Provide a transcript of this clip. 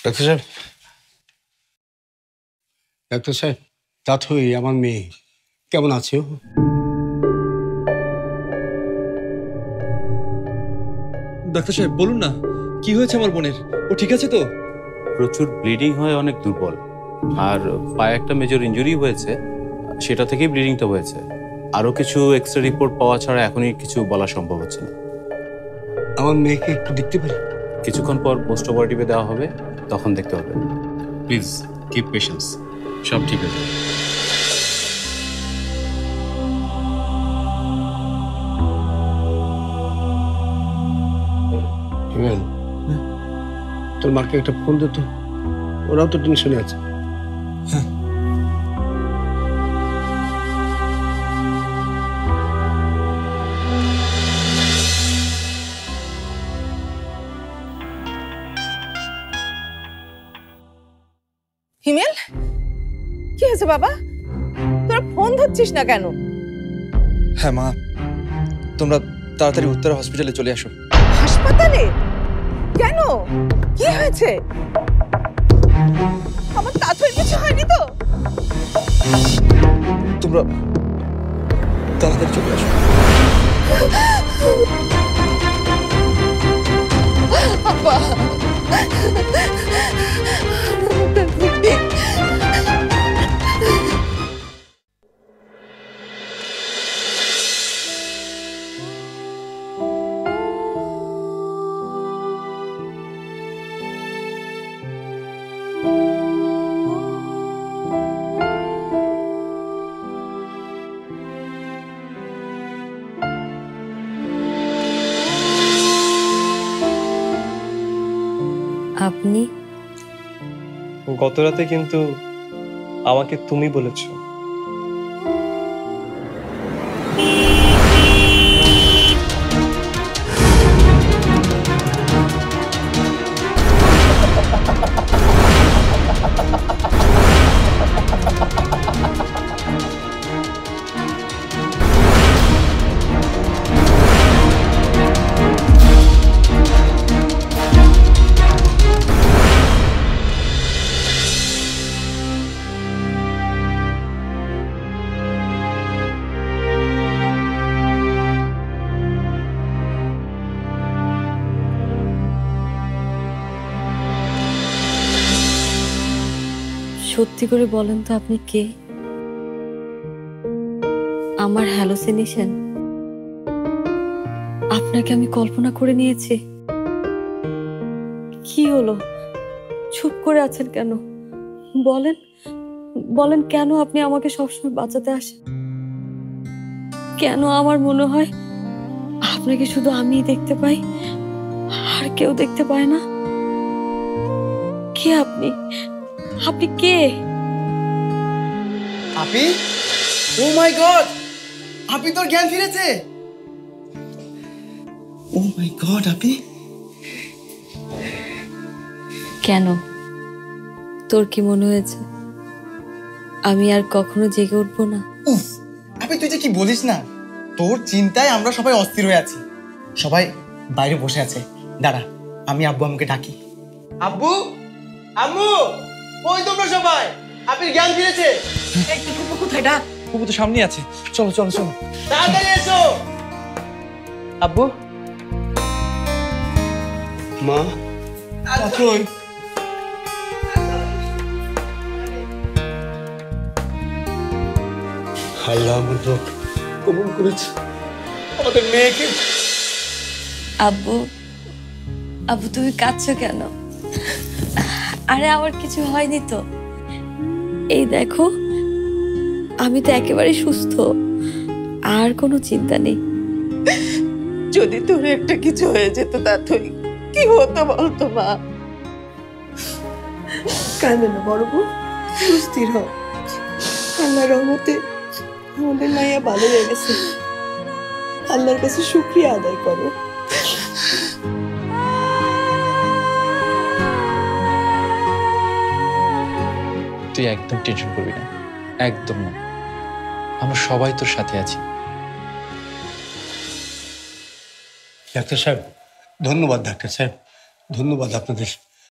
Doctor সাহেব, doctor সাহেব, তাথই আমার মেয়ে কেমন আছে? ডাক্তার সাহেব বলুন না, কি হয়েছে আমার বোনের? ও ঠিক আছে তো? প্রচুর ব্লিডিং হয়, অনেক দুর্বল, আর পায়ে একটা মেজর ইনজুরি হয়েছে, সেটা থেকেই ব্লিডিংটা হয়েছে। আরও কিছু এক্সরে রিপোর্ট পাওয়া ছাড়া এখনই কিছু বলা সম্ভব হচ্ছে না। আমার মেয়েকে একটু দেখতে পারি? কিছুক্ষণ পর পোস্ট অপারেটিভে দেওয়া হবে, তখন দেখতে হবে। প্লিজ কিপ পেশেন্স, সব ঠিক আছে। হিমেল, তোর মাকে একটা ফোন দে তো, ওরাও তো টেনশনে আছে। হ্যাঁ। হিমেল, কি হয়েছে বাবা? তোরা ফোন ধরছিস না কেন? হ্যাঁ মা, তোমরা তাড়াতাড়ি উত্তরা হসপিটালে চলে আসো। হাসপাতালে? কেন? কি হয়েছে? আমার তাথইর কিছু হয়নি তো? তোমরা তাড়াতাড়ি চলে আসো। বাবা, আপনি গত রাতে কিন্তু আমাকে তুমি বলেছ। সত্যি করে বলেন তো আপনি কে? আমার হ্যালোসিনেশন? আপনাকে আমি কল্পনা করে নিয়েছি? কি হলো, চুপ করে আছেন কেন? বলেন, বলেন কেন আপনি আমাকে সবসময় বাঁচাতে আসেন? কেন আমার মনে হয় আপনাকে শুধু আমিই দেখতে পাই, আর কেউ দেখতে পায় না? কে আপনি? আপনি কে? আপি, ও মাই গড, আপি তোর জ্ঞান ফিরেছে। ও মাই গড, আপি। কেন, তোর কি মনে হয়েছে আমি আর কখনো জেগে উঠবো না? উফ, আপি তুই যে কি বলিস না, তোর চিন্তায় আমরা সবাই অস্থির হয়ে আছি। সবাই বাইরে বসে আছে, দাঁড়া আমি আব্বু আম্মুকে ডাকি। আব্বু, আম্মু, কই তোমরা সবাই? আপির জ্ঞান ফিরেছে। এই তো ফুপু কোথায়? ডাক। ফুপু তো সামনে আছে, চলো চলো চলো। তাড়াতাড়ি এসো। আব্বু, মা, তাথই, আল্লাহ আমার রোগ কবুল করেছে, আমাদের মেয়েকে। আব্বু, আব্বু তুমি কাঁদছো কেন? আরে আমার কিছু হয়নি তো, এই দেখো আমি তো একেবারে সুস্থ, আর কোনো চিন্তা নেই। যদি তোর একটা কিছু হয়ে যেত তাথই, কি হতো বলতো মা? কাঁদে না বড় বউ, সুস্থির হ। আল্লাহর রহমতে আমাদের মাইয়া ভালো হয়ে গেছে। আল্লাহর কাছে শুকরিয়া আদায় করো। তুই একদম টেনশন করবি না, একদম না। আমরা সবাই তোর সাথে আছি। ডাক্তার সাহেব ধন্যবাদ, ডাক্তার সাহেব ধন্যবাদ আপনাদের।